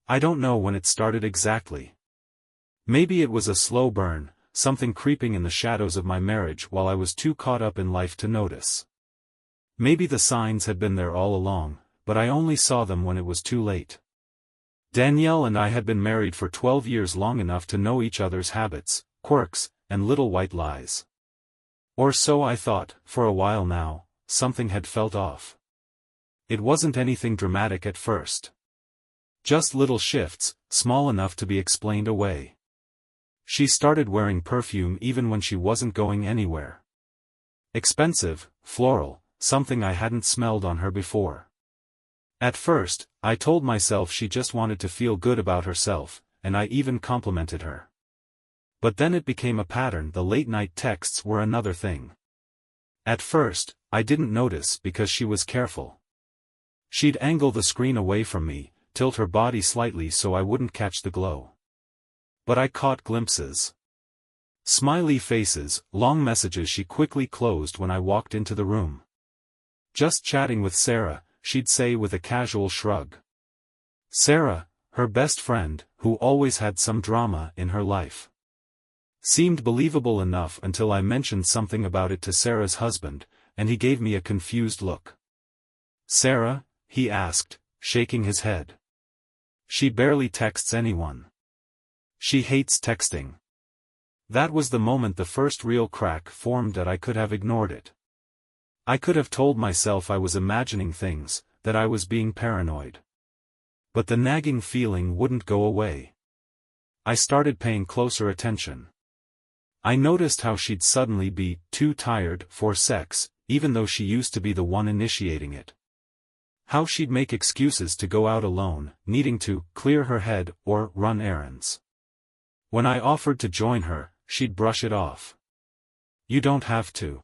I don't know when it started exactly. Maybe it was a slow burn, something creeping in the shadows of my marriage while I was too caught up in life to notice. Maybe the signs had been there all along, but I only saw them when it was too late. Danielle and I had been married for 12 years, long enough to know each other's habits, quirks, and little white lies. Or so I thought. For a while now, something had felt off. It wasn't anything dramatic at first. Just little shifts, small enough to be explained away. She started wearing perfume even when she wasn't going anywhere. Expensive, floral, something I hadn't smelled on her before. At first, I told myself she just wanted to feel good about herself, and I even complimented her. But then it became a pattern. The late-night texts were another thing. At first, I didn't notice because she was careful. She'd angle the screen away from me, tilt her body slightly so I wouldn't catch the glow. But I caught glimpses. Smiley faces, long messages she quickly closed when I walked into the room. "Just chatting with Sarah," she'd say with a casual shrug. Sarah, her best friend, who always had some drama in her life. Seemed believable enough until I mentioned something about it to Sarah's husband, and he gave me a confused look. "Sarah?" he asked, shaking his head. "She barely texts anyone. She hates texting." That was the moment the first real crack formed that I could have ignored it. I could have told myself I was imagining things, that I was being paranoid. But the nagging feeling wouldn't go away. I started paying closer attention. I noticed how she'd suddenly be too tired for sex, even though she used to be the one initiating it. How she'd make excuses to go out alone, needing to clear her head or run errands. When I offered to join her, she'd brush it off. "You don't have to.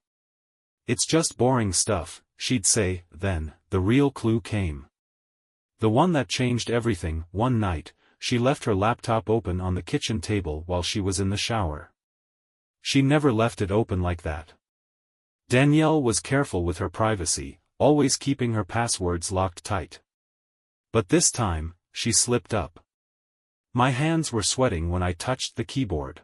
It's just boring stuff," she'd say. Then, the real clue came. The one that changed everything. One night, she left her laptop open on the kitchen table while she was in the shower. She never left it open like that. Danielle was careful with her privacy, always keeping her passwords locked tight. But this time, she slipped up. My hands were sweating when I touched the keyboard.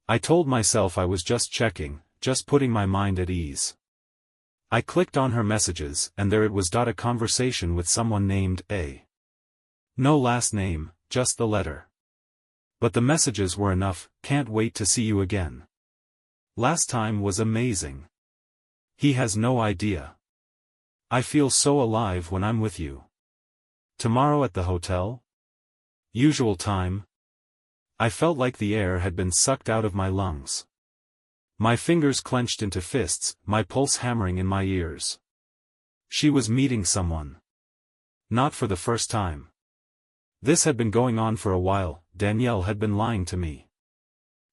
I told myself I was just checking, just putting my mind at ease. I clicked on her messages, and there it was. A conversation with someone named A. No last name, just the letter. But the messages were enough. "Can't wait to see you again. Last time was amazing. He has no idea. I feel so alive when I'm with you. Tomorrow at the hotel? Usual time." I felt like the air had been sucked out of my lungs. My fingers clenched into fists, my pulse hammering in my ears. She was meeting someone. Not for the first time. This had been going on for a while. Danielle had been lying to me.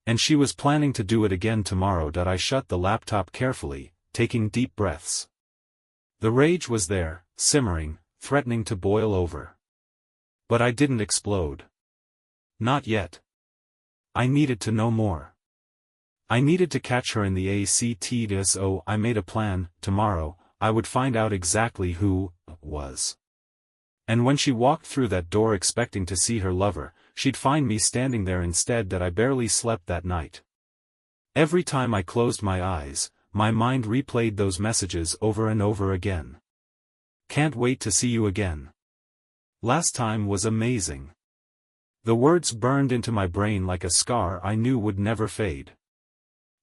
And she was planning to do it again tomorrow. I shut the laptop carefully, taking deep breaths. The rage was there, simmering, threatening to boil over. But I didn't explode. Not yet. I needed to know more. I needed to catch her in the act. So I made a plan. Tomorrow, I would find out exactly who was. And when she walked through that door expecting to see her lover, she'd find me standing there instead. I barely slept that night. Every time I closed my eyes, my mind replayed those messages over and over again. "Can't wait to see you again. Last time was amazing." The words burned into my brain like a scar I knew would never fade.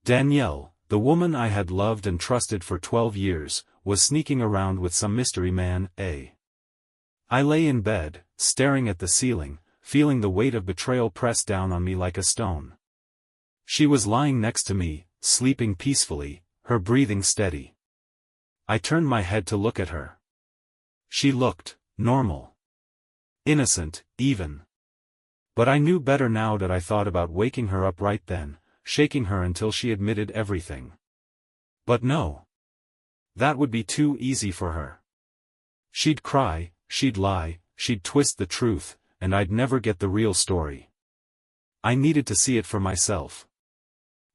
Danielle, the woman I had loved and trusted for 12 years, was sneaking around with some mystery man. I lay in bed, staring at the ceiling, feeling the weight of betrayal press down on me like a stone. She was lying next to me, sleeping peacefully, her breathing steady. I turned my head to look at her. She looked normal. Innocent, even. But I knew better now. I thought about waking her up right then, shaking her until she admitted everything. But no. That would be too easy for her. She'd cry, she'd lie, she'd twist the truth, and I'd never get the real story. I needed to see it for myself.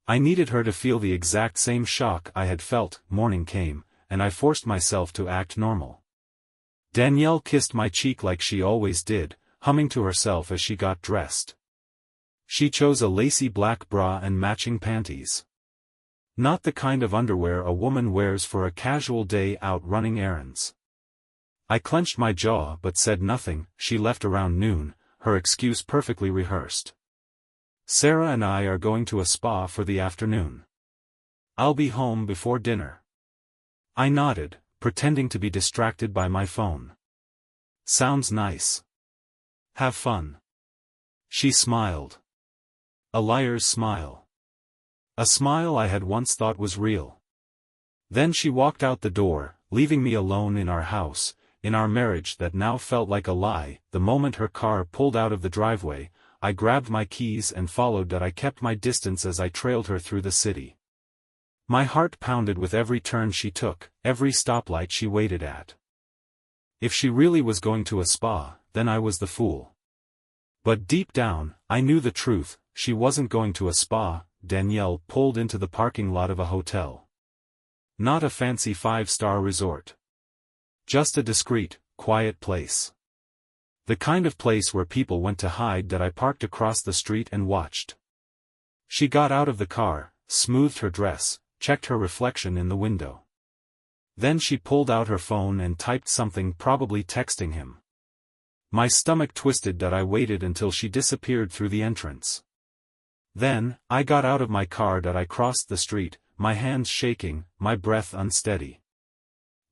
I needed her to feel the exact same shock I had felt. Morning came, and I forced myself to act normal. Danielle kissed my cheek like she always did, humming to herself as she got dressed. She chose a lacy black bra and matching panties. Not the kind of underwear a woman wears for a casual day out running errands. I clenched my jaw but said nothing. She left around noon, her excuse perfectly rehearsed. Sarah and I are going to a spa for the afternoon. I'll be home before dinner. I nodded, pretending to be distracted by my phone. Sounds nice. Have fun. She smiled. A liar's smile. A smile I had once thought was real. Then she walked out the door, leaving me alone in our house, in our marriage that now felt like a lie. The moment her car pulled out of the driveway, I grabbed my keys and followed. That I kept my distance as I trailed her through the city. My heart pounded with every turn she took, every stoplight she waited at. If she really was going to a spa, then I was the fool. But deep down, I knew the truth. She wasn't going to a spa. Danielle pulled into the parking lot of a hotel. Not a fancy 5-star resort. Just a discreet, quiet place. The kind of place where people went to hide. That I parked across the street and watched. She got out of the car, smoothed her dress, checked her reflection in the window. Then she pulled out her phone and typed something, probably texting him. My stomach twisted. That I waited until she disappeared through the entrance. Then, I got out of my car. That I crossed the street, my hands shaking, my breath unsteady.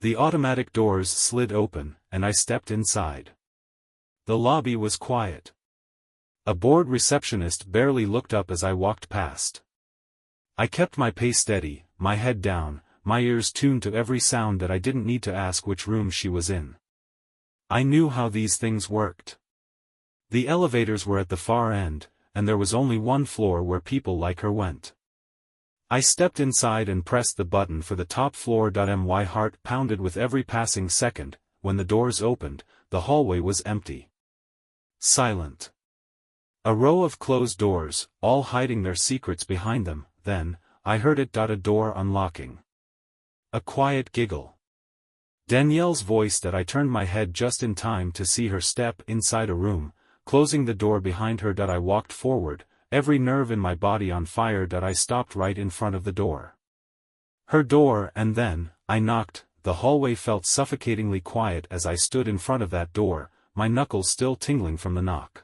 The automatic doors slid open, and I stepped inside. The lobby was quiet. A bored receptionist barely looked up as I walked past. I kept my pace steady, my head down, my ears tuned to every sound. That I didn't need to ask which room she was in. I knew how these things worked. The elevators were at the far end, and there was only one floor where people like her went. I stepped inside and pressed the button for the top floor. My heart pounded with every passing second. When the doors opened, the hallway was empty. Silent. A row of closed doors, all hiding their secrets behind them. Then, I heard it. A door unlocking. A quiet giggle. Danielle's voice. That I turned my head just in time to see her step inside a room, closing the door behind her. That I walked forward, every nerve in my body on fire. That I stopped right in front of the door. Her door. And then, I knocked. The hallway felt suffocatingly quiet as I stood in front of that door, my knuckles still tingling from the knock.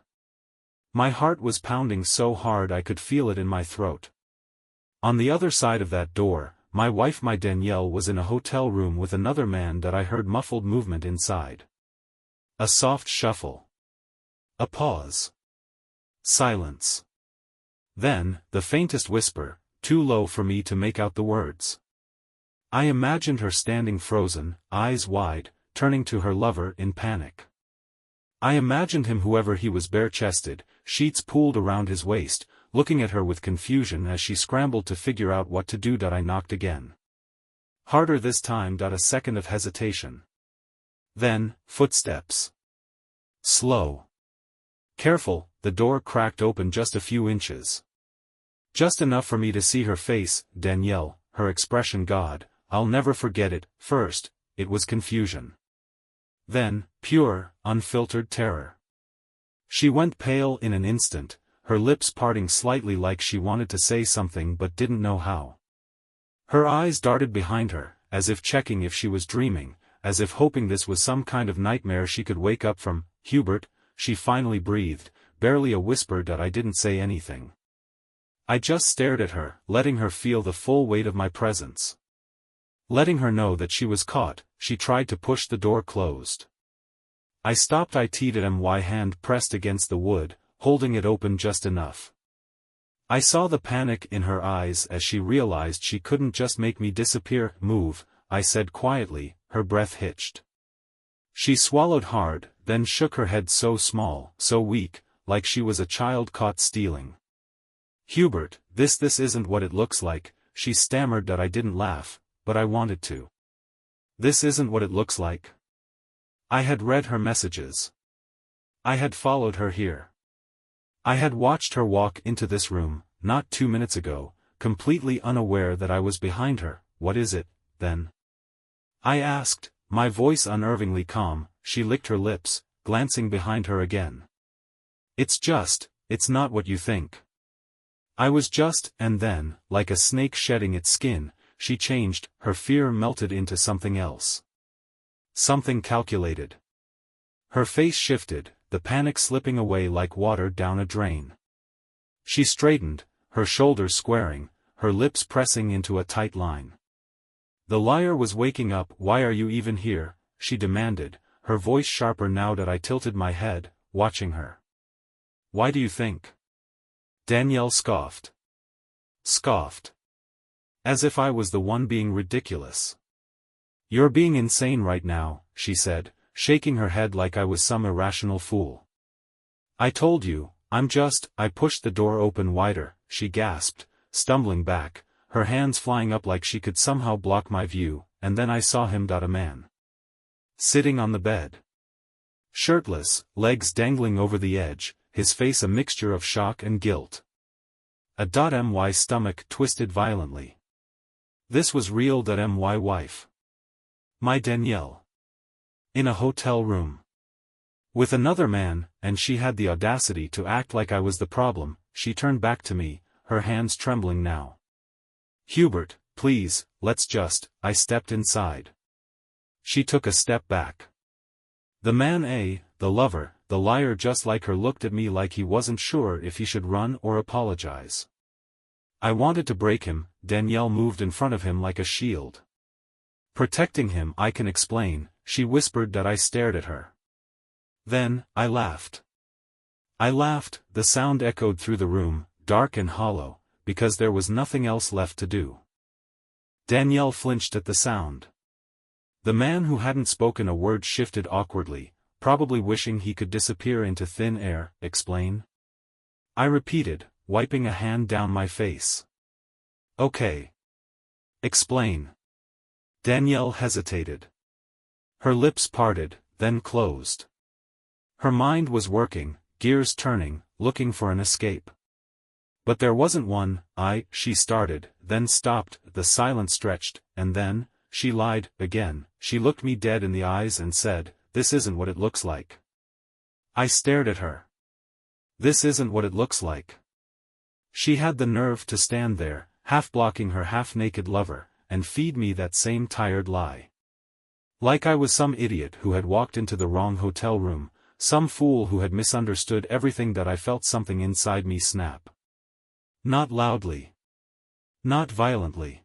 My heart was pounding so hard I could feel it in my throat. On the other side of that door, my wife, my Danielle, was in a hotel room with another man. That I heard muffled movement inside. A soft shuffle. A pause. Silence. Then, the faintest whisper, too low for me to make out the words. I imagined her standing frozen, eyes wide, turning to her lover in panic. I imagined him, whoever he was, bare-chested, sheets pulled around his waist, looking at her with confusion as she scrambled to figure out what to do. I knocked again. Harder this time. A second of hesitation. Then, footsteps. Slow. Careful. The door cracked open just a few inches. Just enough for me to see her face. Danielle, her expression. God, I'll never forget it. First, it was confusion. Then, pure, unfiltered terror. She went pale in an instant, her lips parting slightly like she wanted to say something but didn't know how. Her eyes darted behind her, as if checking if she was dreaming, as if hoping this was some kind of nightmare she could wake up from. Hubert, she finally breathed, barely a whisper. I didn't say anything. I just stared at her, letting her feel the full weight of my presence. Letting her know that she was caught. She tried to push the door closed. I stopped. My hand pressed against the wood, holding it open just enough. I saw the panic in her eyes as she realized she couldn't just make me disappear. Move, I said quietly, her breath hitched. She swallowed hard, then shook her head, so small, so weak, like she was a child caught stealing. Hubert, this isn't what it looks like, she stammered. I didn't laugh, but I wanted to. This isn't what it looks like. I had read her messages. I had followed her here. I had watched her walk into this room, not 2 minutes ago, completely unaware that I was behind her. What is it, then? I asked, my voice unnervingly calm. She licked her lips, glancing behind her again. It's not what you think. I was just, and then, like a snake shedding its skin, she changed, her fear melted into something else. Something calculated. Her face shifted, the panic slipping away like water down a drain. She straightened, her shoulders squaring, her lips pressing into a tight line. The liar was waking up. Why are you even here? She demanded, her voice sharper now that I tilted my head, watching her. Why do you think? Danielle scoffed. Scoffed. As if I was the one being ridiculous. You're being insane right now, she said, shaking her head like I was some irrational fool. I told you, I pushed the door open wider, she gasped, stumbling back, her hands flying up like she could somehow block my view, and then I saw him. A man. Sitting on the bed. Shirtless, legs dangling over the edge, his face a mixture of shock and guilt. My stomach twisted violently. This was real. My wife. My Danielle. In a hotel room. With another man, and she had the audacity to act like I was the problem. She turned back to me, her hands trembling now. Hubert, please, I stepped inside. She took a step back. The man, the lover, the liar just like her, looked at me like he wasn't sure if he should run or apologize. I wanted to break him. Danielle moved in front of him like a shield. Protecting him. I can explain, she whispered. I stared at her. Then, I laughed. I laughed, the sound echoed through the room, dark and hollow, because there was nothing else left to do. Danielle flinched at the sound. The man who hadn't spoken a word shifted awkwardly, probably wishing he could disappear into thin air. Explain? I repeated, wiping a hand down my face. Okay. Explain. Danielle hesitated. Her lips parted, then closed. Her mind was working, gears turning, looking for an escape. But there wasn't one. She started, then stopped, the silence stretched, and then, she lied, again. She looked me dead in the eyes and said, "This isn't what it looks like." I stared at her. This isn't what it looks like. She had the nerve to stand there, half-blocking her half-naked lover, and feed me that same tired lie. Like I was some idiot who had walked into the wrong hotel room, some fool who had misunderstood everything. That I felt something inside me snap. Not loudly. Not violently.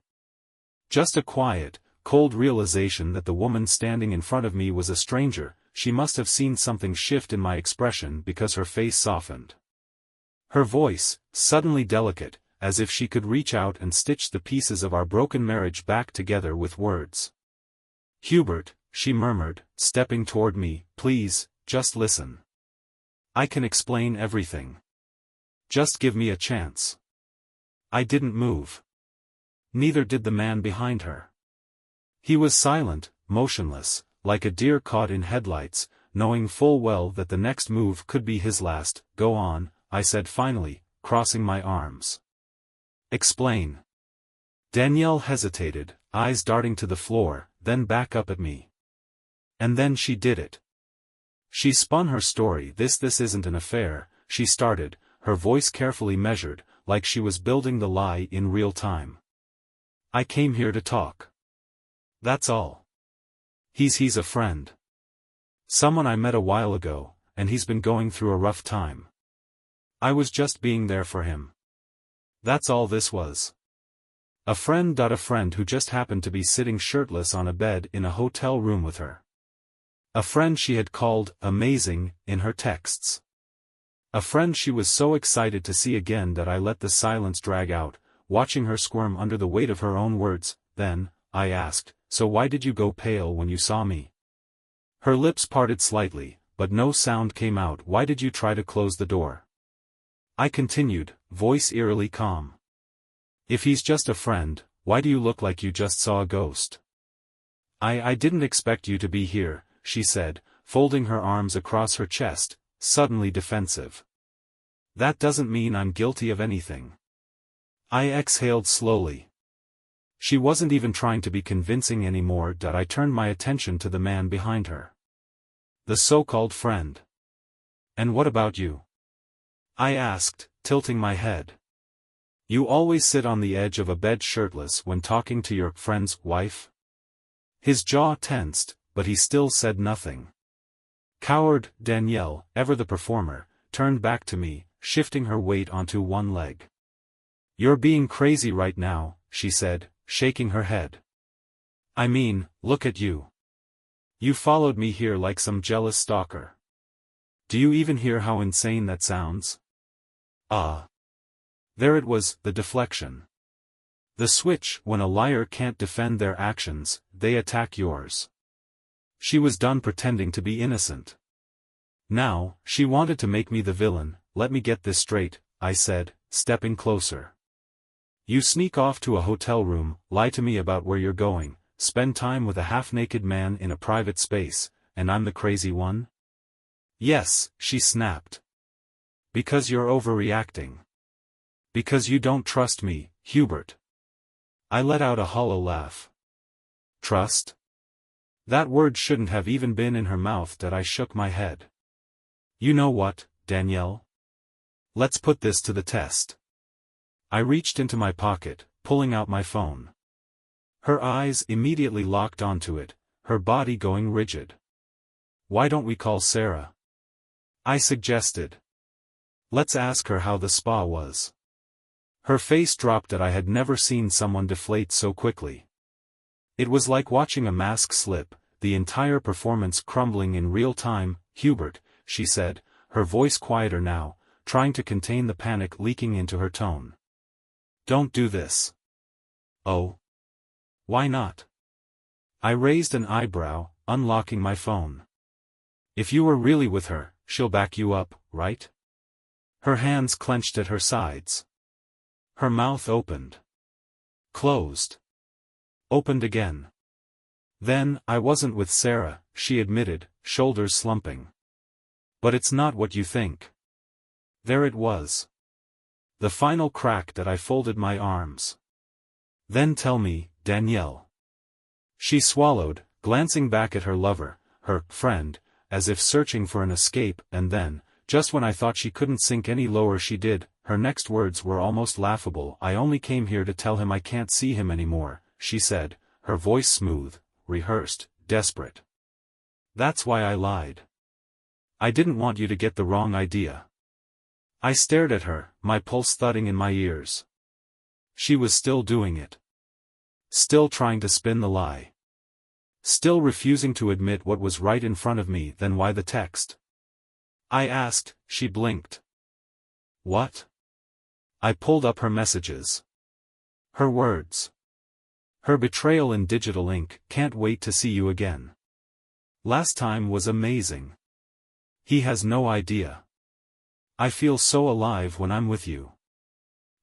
Just a quiet, cold realization that the woman standing in front of me was a stranger. She must have seen something shift in my expression because her face softened. Her voice, suddenly delicate, as if she could reach out and stitch the pieces of our broken marriage back together with words. Hubert, she murmured, stepping toward me, please, just listen. I can explain everything. Just give me a chance. I didn't move. Neither did the man behind her. He was silent, motionless, like a deer caught in headlights, knowing full well that the next move could be his last. Go on, I said finally, crossing my arms. Explain. Danielle hesitated, eyes darting to the floor, then back up at me. And then she did it. She spun her story. This isn't an affair, she started, her voice carefully measured, like she was building the lie in real time. I came here to talk. That's all. He's a friend. Someone I met a while ago, and he's been going through a rough time. I was just being there for him. That's all this was. A friend who just happened to be sitting shirtless on a bed in a hotel room with her. A friend she had called amazing in her texts. A friend she was so excited to see again that I let the silence drag out, watching her squirm under the weight of her own words. Then, I asked, so why did you go pale when you saw me? Her lips parted slightly, but no sound came out. Why did you try to close the door? I continued, voice eerily calm. If he's just a friend, why do you look like you just saw a ghost? I didn't expect you to be here, she said, folding her arms across her chest, suddenly defensive. That doesn't mean I'm guilty of anything. I exhaled slowly. She wasn't even trying to be convincing anymore. I turned my attention to the man behind her. The so-called friend. And what about you? I asked, tilting my head. You always sit on the edge of a bed shirtless when talking to your friend's wife? His jaw tensed, but he still said nothing. Coward, Danielle, ever the performer, turned back to me, shifting her weight onto one leg. You're being crazy right now, she said, shaking her head. I mean, look at you. You followed me here like some jealous stalker. Do you even hear how insane that sounds? Ah. There it was, the deflection. The switch: when a liar can't defend their actions, they attack yours. She was done pretending to be innocent. Now, she wanted to make me the villain. Let me get this straight, I said, stepping closer. You sneak off to a hotel room, lie to me about where you're going, spend time with a half-naked man in a private space, and I'm the crazy one? Yes, she snapped. Because you're overreacting. Because you don't trust me, Hubert. I let out a hollow laugh. Trust? That word shouldn't have even been in her mouth. That I shook my head. You know what, Danielle? Let's put this to the test. I reached into my pocket, pulling out my phone. Her eyes immediately locked onto it, her body going rigid. Why don't we call Sarah? I suggested. Let's ask her how the spa was. Her face dropped. That I had never seen someone deflate so quickly. It was like watching a mask slip, the entire performance crumbling in real time. Hubert, she said, her voice quieter now, trying to contain the panic leaking into her tone. Don't do this. Oh? Why not? I raised an eyebrow, unlocking my phone. If you were really with her, she'll back you up, right? Her hands clenched at her sides. Her mouth opened. Closed. Opened again. Then, I wasn't with Sarah, she admitted, shoulders slumping. But it's not what you think. There it was. The final crack. That I folded my arms. Then tell me, Danielle. She swallowed, glancing back at her lover, her friend, as if searching for an escape, and then, just when I thought she couldn't sink any lower, she did. Her next words were almost laughable. I only came here to tell him I can't see him anymore, she said, her voice smooth, rehearsed, desperate. That's why I lied. I didn't want you to get the wrong idea. I stared at her, my pulse thudding in my ears. She was still doing it. Still trying to spin the lie. Still refusing to admit what was right in front of me. Then why the text? I asked. She blinked. What? I pulled up her messages. Her words. Her betrayal in digital ink. Can't wait to see you again. Last time was amazing. He has no idea. I feel so alive when I'm with you.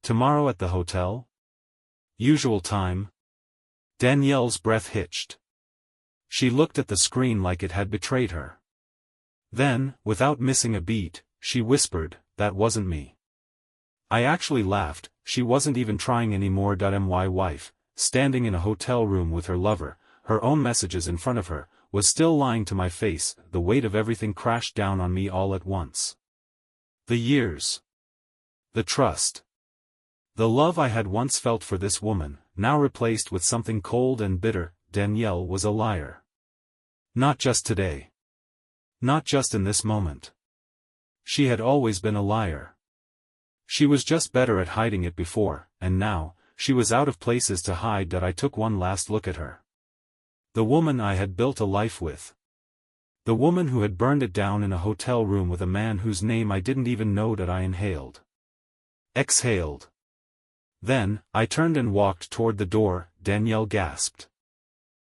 Tomorrow at the hotel? Usual time? Danielle's breath hitched. She looked at the screen like it had betrayed her. Then, without missing a beat, she whispered, that wasn't me. I actually laughed. She wasn't even trying anymore. My wife, standing in a hotel room with her lover, her own messages in front of her, was still lying to my face. The weight of everything crashed down on me all at once. The years. The trust. The love I had once felt for this woman, now replaced with something cold and bitter. Danielle was a liar. Not just today. Not just in this moment. She had always been a liar. She was just better at hiding it before, and now, she was out of places to hide. I took one last look at her. The woman I had built a life with. The woman who had burned it down in a hotel room with a man whose name I didn't even know. I inhaled. Exhaled. Then, I turned and walked toward the door. Danielle gasped.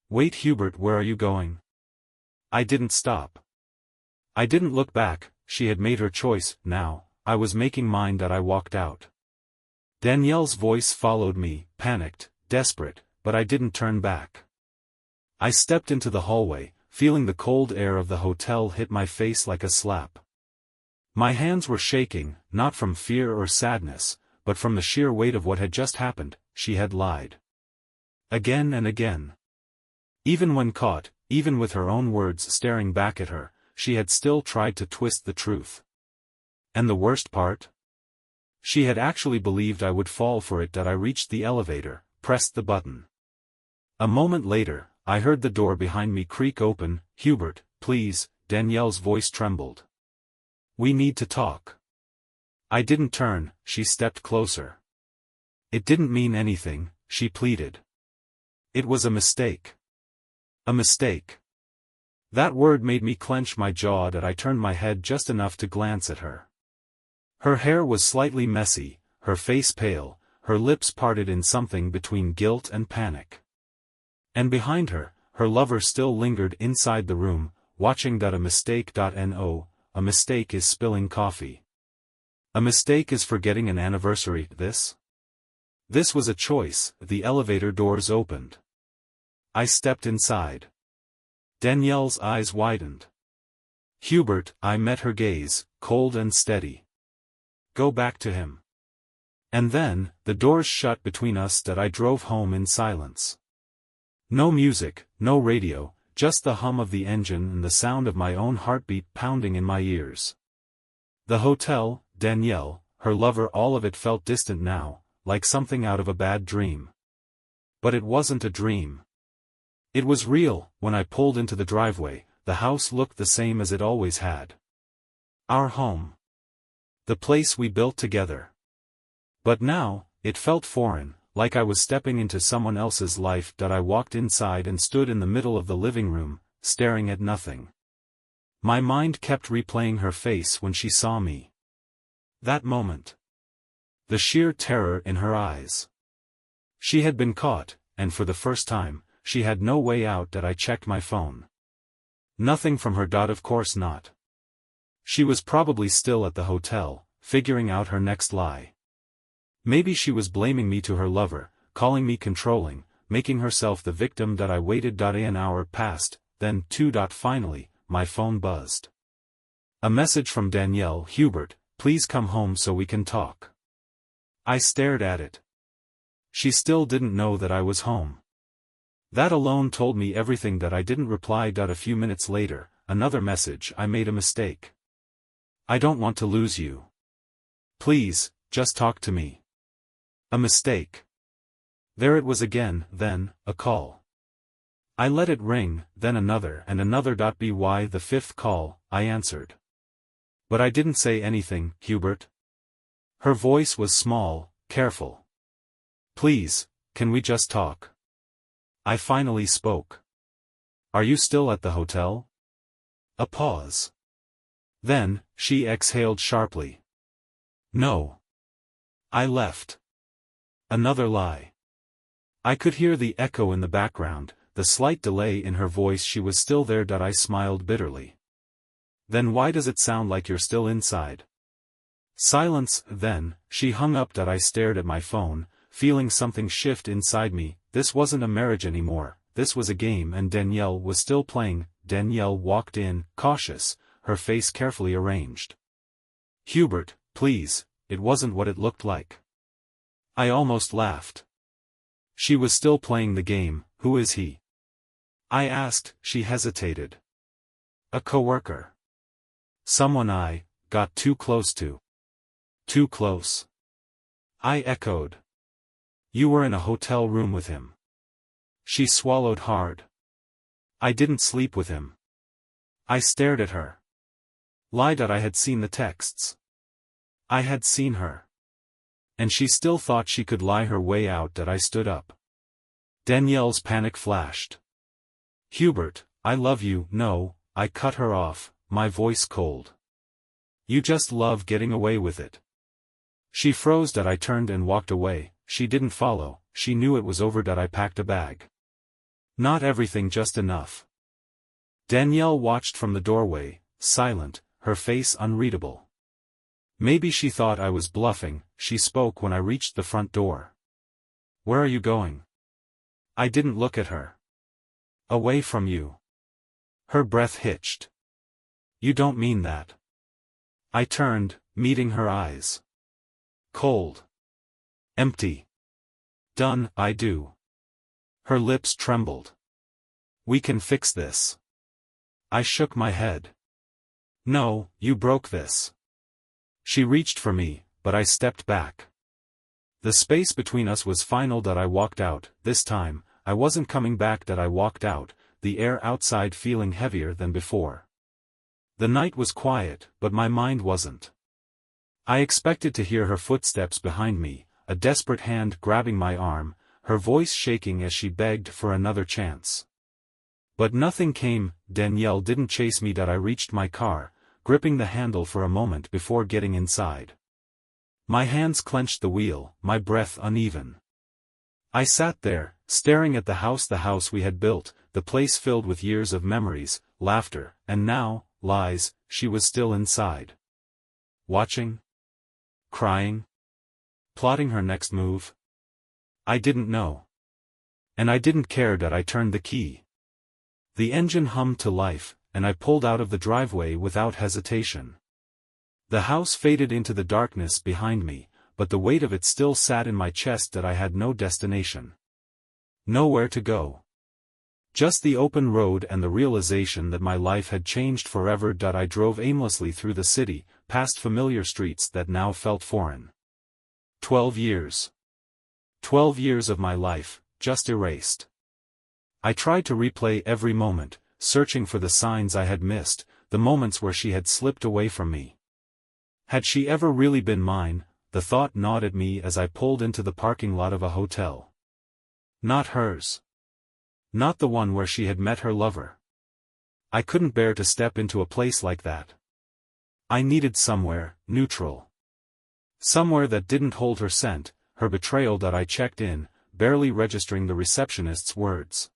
Wait, Hubert, where are you going? I didn't stop. I didn't look back. She had made her choice. Now, I was making mine. I walked out. Danielle's voice followed me, panicked, desperate, but I didn't turn back. I stepped into the hallway, feeling the cold air of the hotel hit my face like a slap. My hands were shaking, not from fear or sadness, but from the sheer weight of what had just happened. She had lied. Again and again. Even when caught, even with her own words staring back at her, she had still tried to twist the truth. And the worst part? She had actually believed I would fall for it that I reached the elevator, pressed the button. A moment later, I heard the door behind me creak open. "Hubert, please," Danielle's voice trembled. "We need to talk." I didn't turn, she stepped closer. "It didn't mean anything," she pleaded. "It was a mistake." A mistake. That word made me clench my jaw that I turned my head just enough to glance at her. Her hair was slightly messy, her face pale, her lips parted in something between guilt and panic. And behind her, her lover still lingered inside the room, watching. A mistake. No, a mistake is spilling coffee. A mistake is forgetting an anniversary. This was a choice. The elevator doors opened. I stepped inside. Danielle's eyes widened. "Hubert," I met her gaze, cold and steady. "Go back to him." And then, the doors shut between us. I drove home in silence. No music, no radio, just the hum of the engine and the sound of my own heartbeat pounding in my ears. The hotel, Danielle, her lover, all of it felt distant now, like something out of a bad dream. But it wasn't a dream. It was real. When I pulled into the driveway, the house looked the same as it always had. Our home. The place we built together. But now, it felt foreign, like I was stepping into someone else's life. I walked inside and stood in the middle of the living room, staring at nothing. My mind kept replaying her face when she saw me. That moment. The sheer terror in her eyes. She had been caught, and for the first time, she had no way out. I checked my phone. Nothing from her. Of course not. She was probably still at the hotel, figuring out her next lie. Maybe she was blaming me to her lover, calling me controlling, making herself the victim. I waited. An hour passed, then two. Finally, my phone buzzed. A message from Danielle. "Hubert, please come home so we can talk." I stared at it. She still didn't know that I was home. That alone told me everything. I didn't reply. A few minutes later, another message. "I made a mistake. I don't want to lose you. Please, just talk to me." A mistake. There it was again. Then, a call. I let it ring, then another and another. By the fifth call, I answered. But I didn't say anything. "Hubert." Her voice was small, careful. "Please, can we just talk?" I finally spoke. "Are you still at the hotel?" A pause. Then, she exhaled sharply. "No. I left." Another lie. I could hear the echo in the background, the slight delay in her voice. She was still there. I smiled bitterly. "Then why does it sound like you're still inside?" Silence. Then, she hung up. I stared at my phone, feeling something shift inside me. This wasn't a marriage anymore, this was a game, and Danielle was still playing. Danielle walked in, cautious, her face carefully arranged. "Hubert, please," it wasn't what it looked like. I almost laughed. She was still playing the game. "Who is he?" I asked. She hesitated. "A coworker. Someone I got too close to." "Too close?" I echoed. "You were in a hotel room with him." She swallowed hard. "I didn't sleep with him." I stared at her. Lied. I had seen the texts. I had seen her. And she still thought she could lie her way out. I stood up. Danielle's panic flashed. "Hubert, I love you." "No," I cut her off, my voice cold. "You just love getting away with it." She froze. I turned and walked away. She didn't follow. She knew it was over. I packed a bag. Not everything, just enough. Danielle watched from the doorway, silent, her face unreadable. Maybe she thought I was bluffing. She spoke when I reached the front door. "Where are you going?" I didn't look at her. "Away from you." Her breath hitched. "You don't mean that." I turned, meeting her eyes. Cold. Empty. "Done, I do." Her lips trembled. "We can fix this." I shook my head. "No, you broke this." She reached for me, but I stepped back. The space between us was final. That I walked out. This time, I wasn't coming back. That I walked out, the air outside feeling heavier than before. The night was quiet, but my mind wasn't. I expected to hear her footsteps behind me, a desperate hand grabbing my arm, her voice shaking as she begged for another chance. But nothing came. Danielle didn't chase me. That I reached my car, gripping the handle for a moment before getting inside. My hands clenched the wheel, my breath uneven. I sat there, staring at the house we had built, the place filled with years of memories, laughter, and now, lies. She was still inside. Watching? Crying? Plotting her next move? I didn't know. And I didn't care. That I turned the key. The engine hummed to life, and I pulled out of the driveway without hesitation. The house faded into the darkness behind me, but the weight of it still sat in my chest. That I had no destination. Nowhere to go. Just the open road and the realization that my life had changed forever. That I drove aimlessly through the city, past familiar streets that now felt foreign. 12 years. 12 years of my life, just erased. I tried to replay every moment, searching for the signs I had missed, the moments where she had slipped away from me. Had she ever really been mine? The thought gnawed at me as I pulled into the parking lot of a hotel. Not hers. Not the one where she had met her lover. I couldn't bear to step into a place like that. I needed somewhere, neutral. Somewhere that didn't hold her scent, her betrayal. That I checked in, barely registering the receptionist's words.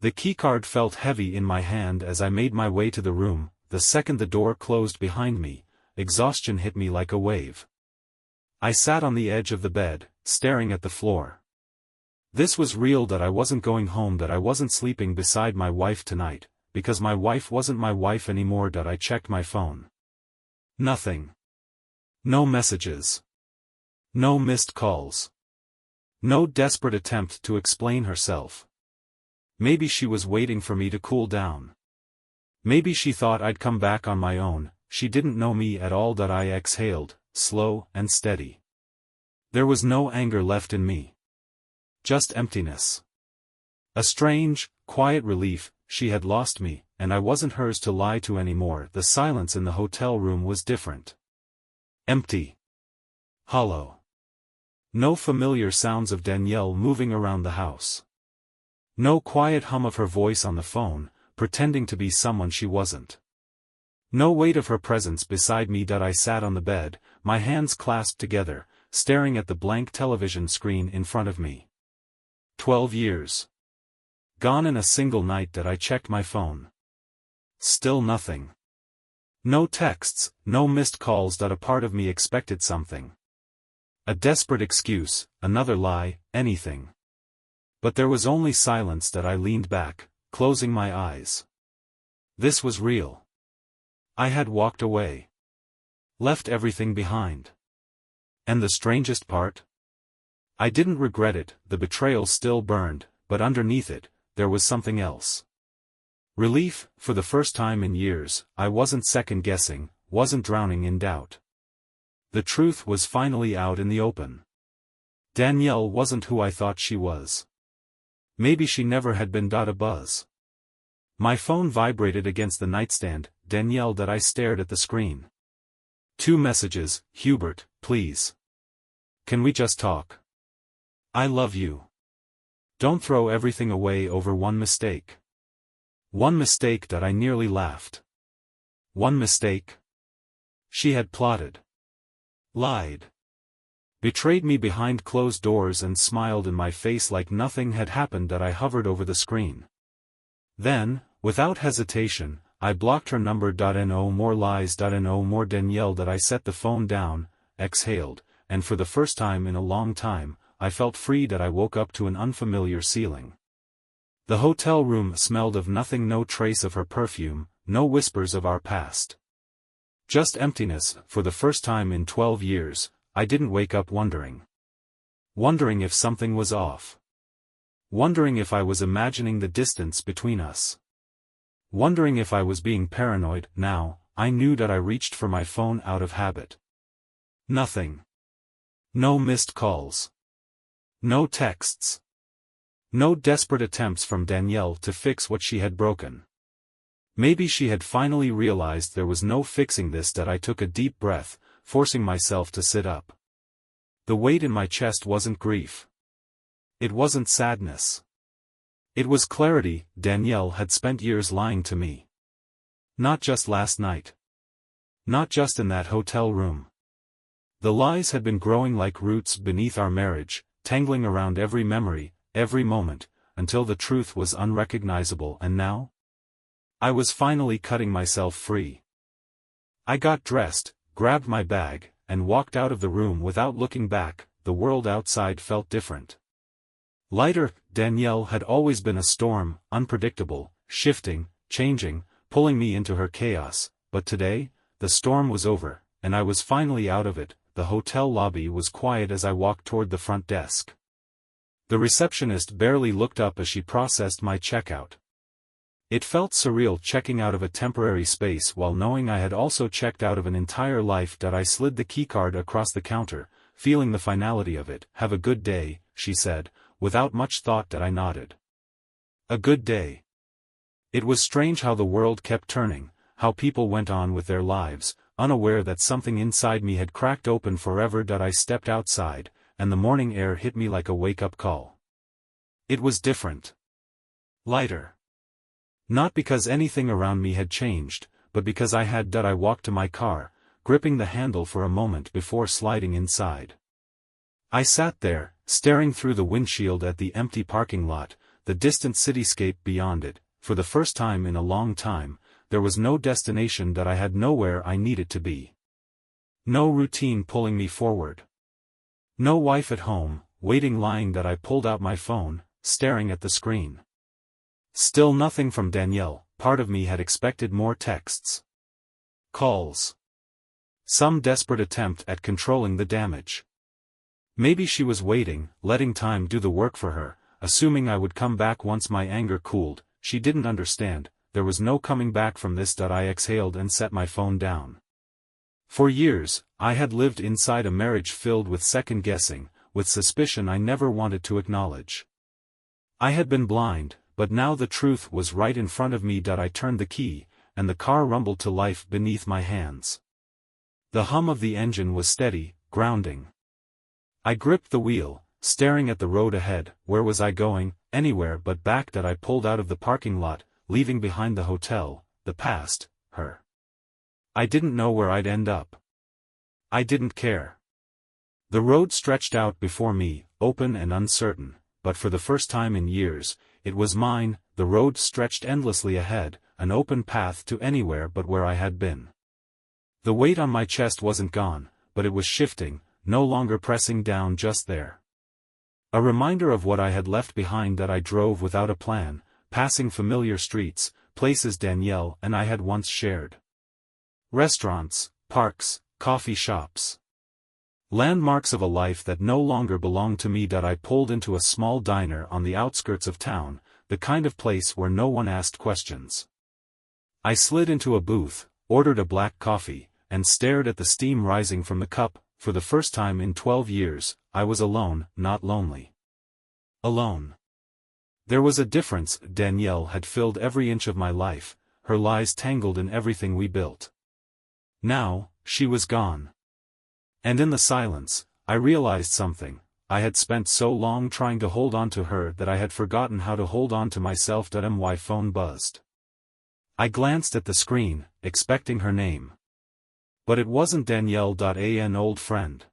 The keycard felt heavy in my hand as I made my way to the room. The second the door closed behind me, exhaustion hit me like a wave. I sat on the edge of the bed, staring at the floor. This was real. That I wasn't going home. That I wasn't sleeping beside my wife tonight, because my wife wasn't my wife anymore. That I checked my phone. Nothing. No messages. No missed calls. No desperate attempt to explain herself. Maybe she was waiting for me to cool down. Maybe she thought I'd come back on my own. She didn't know me at all. That I exhaled, slow and steady. There was no anger left in me. Just emptiness. A strange, quiet relief. She had lost me, and I wasn't hers to lie to anymore. The silence in the hotel room was different. Empty. Hollow. No familiar sounds of Danielle moving around the house. No quiet hum of her voice on the phone, pretending to be someone she wasn't. No weight of her presence beside me. That I sat on the bed, my hands clasped together, staring at the blank television screen in front of me. 12 years. Gone in a single night. That I checked my phone. Still nothing. No texts, no missed calls. That a part of me expected something. A desperate excuse, another lie, anything. But there was only silence. That I leaned back, closing my eyes. This was real. I had walked away. Left everything behind. And the strangest part? I didn't regret it. The betrayal still burned, but underneath it, there was something else. Relief. For the first time in years, I wasn't second-guessing, wasn't drowning in doubt. The truth was finally out in the open. Danielle wasn't who I thought she was. Maybe she never had been. A buzz. My phone vibrated against the nightstand. Danielle. That I stared at the screen. 2 messages. Hubert, please. Can we just talk? I love you. Don't throw everything away over one mistake. One mistake. That I nearly laughed. One mistake? She had plotted. Lied. Betrayed me behind closed doors and smiled in my face like nothing had happened. That I hovered over the screen. Then, without hesitation, I blocked her number. No more lies. No more Danielle. That I set the phone down, exhaled, and for the first time in a long time, I felt free. That I woke up to an unfamiliar ceiling. The hotel room smelled of nothing. No trace of her perfume, no whispers of our past. Just emptiness. For the first time in 12 years, I didn't wake up wondering. Wondering if something was off. Wondering if I was imagining the distance between us. Wondering if I was being paranoid. Now, I knew that I reached for my phone out of habit. Nothing. No missed calls. No texts. No desperate attempts from Danielle to fix what she had broken. Maybe she had finally realized there was no fixing this. That I took a deep breath, forcing myself to sit up. The weight in my chest wasn't grief. It wasn't sadness. It was clarity. Danielle had spent years lying to me. Not just last night. Not just in that hotel room. The lies had been growing like roots beneath our marriage, tangling around every memory, every moment, until the truth was unrecognizable. And now? I was finally cutting myself free. I got dressed, grabbed my bag, and walked out of the room without looking back. The world outside felt different. Lighter. Danielle had always been a storm, unpredictable, shifting, changing, pulling me into her chaos, but today, the storm was over, and I was finally out of it. The hotel lobby was quiet as I walked toward the front desk. The receptionist barely looked up as she processed my checkout. It felt surreal checking out of a temporary space while knowing I had also checked out of an entire life. I slid the keycard across the counter, feeling the finality of it. "Have a good day," she said, without much thought. I nodded. A good day. It was strange how the world kept turning, how people went on with their lives, unaware that something inside me had cracked open forever. I stepped outside, and the morning air hit me like a wake-up call. It was different. Lighter. Not because anything around me had changed, but because I had. I walked to my car, gripping the handle for a moment before sliding inside. I sat there, staring through the windshield at the empty parking lot, the distant cityscape beyond it. For the first time in a long time, there was no destination. I had nowhere I needed to be. No routine pulling me forward. No wife at home, waiting. Lying. I pulled out my phone, staring at the screen. Still nothing from Danielle. Part of me had expected more texts. Calls. Some desperate attempt at controlling the damage. Maybe she was waiting, letting time do the work for her, assuming I would come back once my anger cooled. She didn't understand. There was no coming back from this. I exhaled and set my phone down. For years, I had lived inside a marriage filled with second-guessing, with suspicion I never wanted to acknowledge. I had been blind, but now the truth was right in front of me. I turned the key, and the car rumbled to life beneath my hands. The hum of the engine was steady, grounding. I gripped the wheel, staring at the road ahead. Where was I going? Anywhere but back. I pulled out of the parking lot, leaving behind the hotel, the past, her. I didn't know where I'd end up. I didn't care. The road stretched out before me, open and uncertain, but for the first time in years, it was mine. The road stretched endlessly ahead, an open path to anywhere but where I had been. The weight on my chest wasn't gone, but it was shifting, no longer pressing down, just there. A reminder of what I had left behind. I drove without a plan, passing familiar streets, places Danielle and I had once shared. Restaurants, parks, coffee shops. Landmarks of a life that no longer belonged to me. I pulled into a small diner on the outskirts of town, the kind of place where no one asked questions. I slid into a booth, ordered a black coffee, and stared at the steam rising from the cup. For the first time in 12 years, I was alone, not lonely. Alone. There was a difference. Danielle had filled every inch of my life, her lies tangled in everything we built. Now, she was gone. And in the silence, I realized something. I had spent so long trying to hold on to her that I had forgotten how to hold on to myself. My phone buzzed. I glanced at the screen, expecting her name. But it wasn't Danielle. An old friend.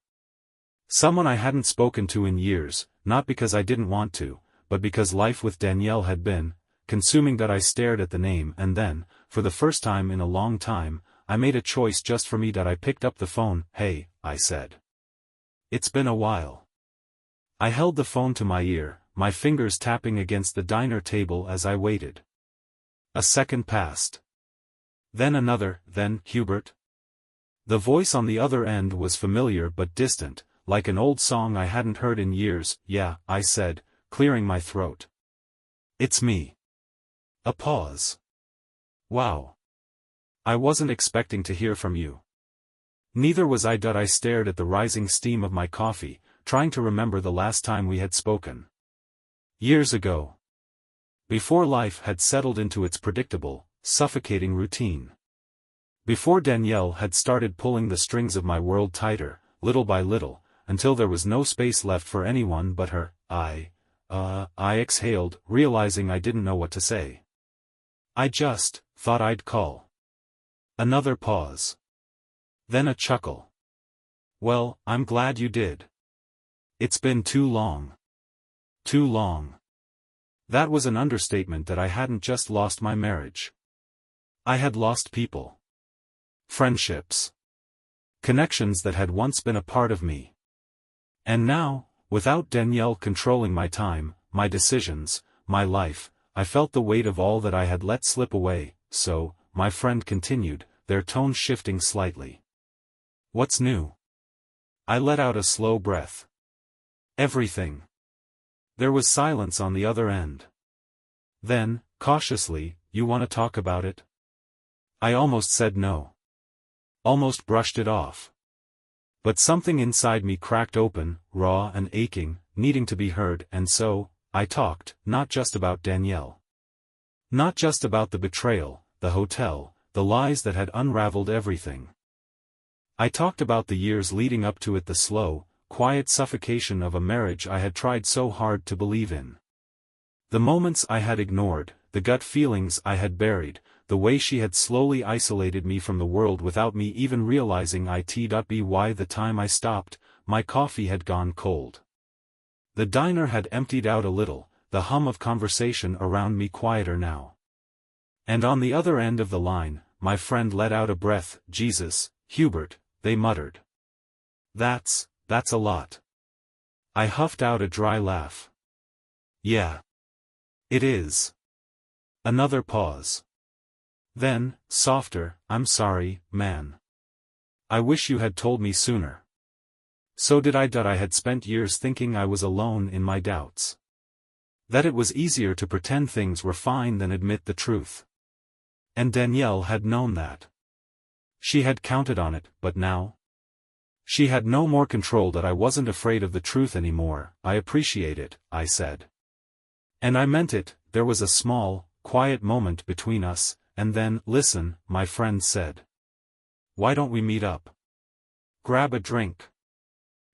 Someone I hadn't spoken to in years, not because I didn't want to, but because life with Danielle had been consuming. I stared at the name, and then, for the first time in a long time, I made a choice just for me. I picked up the phone. "Hey," I said. "It's been a while." I held the phone to my ear, my fingers tapping against the diner table as I waited. A second passed. Then another, then, "Hubert?" The voice on the other end was familiar but distant, like an old song I hadn't heard in years. "Yeah," I said, clearing my throat. "It's me." A pause. "Wow. I wasn't expecting to hear from you." Neither was I. I stared at the rising steam of my coffee, trying to remember the last time we had spoken. Years ago. Before life had settled into its predictable, suffocating routine. Before Danielle had started pulling the strings of my world tighter, little by little, until there was no space left for anyone but her. I exhaled, realizing I didn't know what to say. I just thought I'd call. Another pause. Then a chuckle. Well, I'm glad you did. It's been too long. Too long. That was an understatement. That I hadn't just lost my marriage. I had lost people. Friendships. Connections that had once been a part of me. And now, without Danielle controlling my time, my decisions, my life, I felt the weight of all that I had let slip away. So, my friend continued, their tone shifting slightly. What's new? I let out a slow breath. Everything. There was silence on the other end. Then, cautiously, you want to talk about it? I almost said no. Almost brushed it off. But something inside me cracked open, raw and aching, needing to be heard, and so, I talked, not just about Danielle. Not just about the betrayal, the hotel, the lies that had unraveled everything. I talked about the years leading up to it, the slow, quiet suffocation of a marriage I had tried so hard to believe in. The moments I had ignored, the gut feelings I had buried, the way she had slowly isolated me from the world without me even realizing it. By the time I stopped, my coffee had gone cold. The diner had emptied out a little, the hum of conversation around me quieter now. And on the other end of the line, my friend let out a breath. Jesus, Hubert, they muttered. That's a lot. I huffed out a dry laugh. Yeah. It is. Another pause. Then, softer, I'm sorry, man. I wish you had told me sooner. So did I. I had spent years thinking I was alone in my doubts. That it was easier to pretend things were fine than admit the truth. And Danielle had known that. She had counted on it, but now? She had no more control. That I wasn't afraid of the truth anymore. I appreciate it, I said. And I meant it. There was a small, quiet moment between us, and then, listen, my friend said. Why don't we meet up? Grab a drink.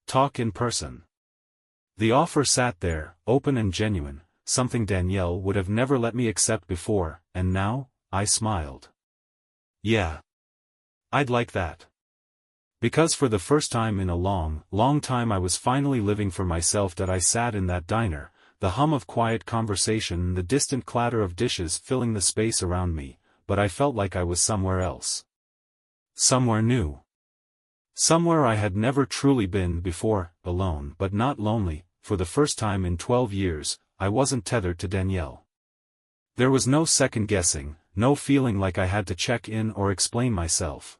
Talk in person. The offer sat there, open and genuine, something Danielle would have never let me accept before, and now, I smiled. Yeah. I'd like that. Because for the first time in a long, long time I was finally living for myself. That I sat in that diner, the hum of quiet conversation, the distant clatter of dishes filling the space around me, but I felt like I was somewhere else. Somewhere new. Somewhere I had never truly been before, alone but not lonely. For the first time in 12 years, I wasn't tethered to Danielle. There was no second guessing, no feeling like I had to check in or explain myself.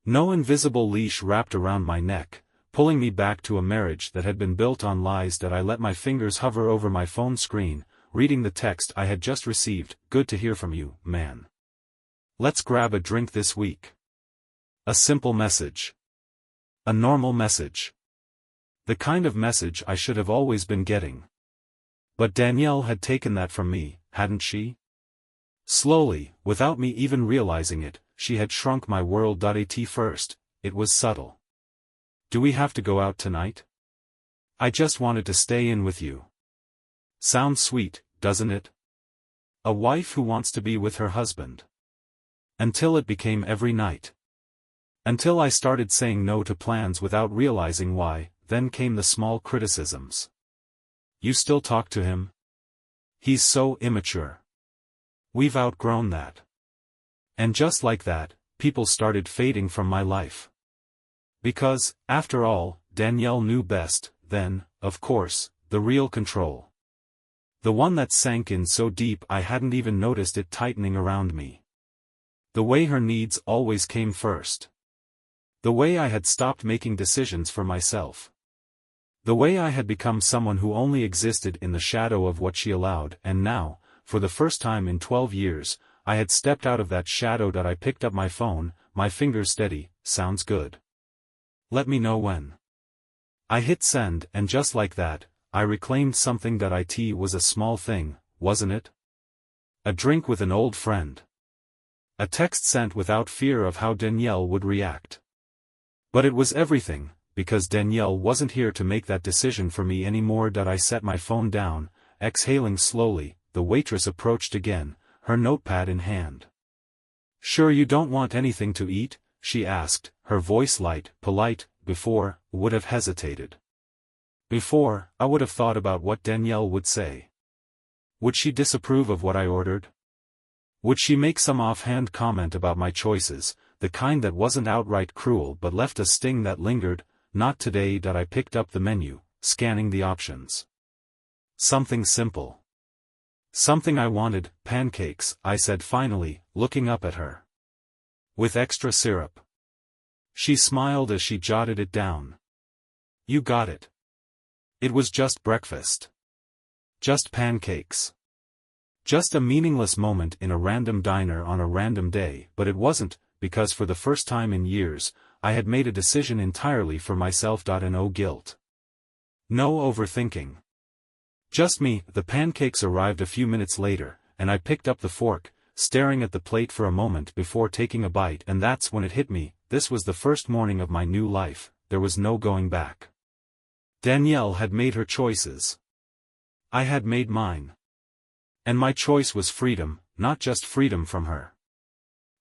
No invisible leash wrapped around my neck, pulling me back to a marriage that had been built on lies. That I let my fingers hover over my phone screen, reading the text I had just received. Good to hear from you, man. Let's grab a drink this week. A simple message. A normal message. The kind of message I should have always been getting. But Danielle had taken that from me, hadn't she? Slowly, without me even realizing it, she had shrunk my world. At first, it was subtle. Do we have to go out tonight? I just wanted to stay in with you. Sounds sweet, doesn't it? A wife who wants to be with her husband. Until it became every night. Until I started saying no to plans without realizing why. Then came the small criticisms. You still talk to him? He's so immature. We've outgrown that. And just like that, people started fading from my life. Because, after all, Danielle knew best, then, of course, the real control. The one that sank in so deep I hadn't even noticed it tightening around me. The way her needs always came first. The way I had stopped making decisions for myself. The way I had become someone who only existed in the shadow of what she allowed. And now, for the first time in 12 years, I had stepped out of that shadow. I picked up my phone, my fingers steady, sounds good. Let me know when. I hit send and just like that, I reclaimed something that it was a small thing, wasn't it? A drink with an old friend. A text sent without fear of how Danielle would react. But it was everything, because Danielle wasn't here to make that decision for me anymore. I set my phone down, exhaling slowly. The waitress approached again, her notepad in hand. "Sure you don't want anything to eat?" she asked, her voice light, polite. Before, would have hesitated. Before, I would have thought about what Danielle would say. Would she disapprove of what I ordered? Would she make some offhand comment about my choices, the kind that wasn't outright cruel but left a sting that lingered? Not today. I picked up the menu, scanning the options. Something simple. Something I wanted. "Pancakes," I said finally, looking up at her. "With extra syrup." She smiled as she jotted it down. "You got it." It was just breakfast. Just pancakes. Just a meaningless moment in a random diner on a random day, but it wasn't, because for the first time in years, I had made a decision entirely for myself. No guilt. No overthinking. Just me. The pancakes arrived a few minutes later, and I picked up the fork, staring at the plate for a moment before taking a bite, and that's when it hit me. This was the first morning of my new life. There was no going back. Danielle had made her choices. I had made mine. And my choice was freedom, not just freedom from her,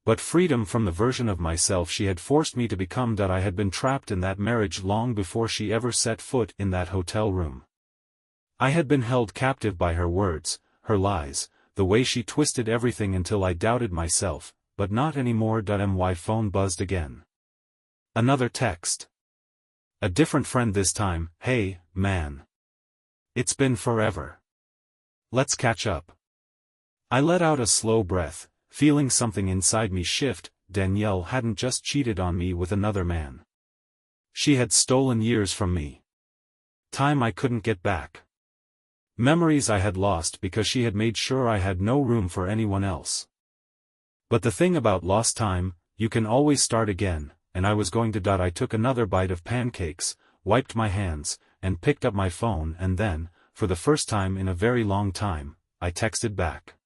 but freedom from the version of myself she had forced me to become. I had been trapped in that marriage long before she ever set foot in that hotel room. I had been held captive by her words, her lies, the way she twisted everything until I doubted myself, but not anymore. My phone buzzed again. Another text. A different friend this time. "Hey, man. It's been forever. Let's catch up." I let out a slow breath, feeling something inside me shift. Danielle hadn't just cheated on me with another man. She had stolen years from me. Time I couldn't get back. Memories I had lost because she had made sure I had no room for anyone else. But the thing about lost time, you can always start again, and I was going to. I took another bite of pancakes, wiped my hands, and picked up my phone, and then, for the first time in a very long time, I texted back.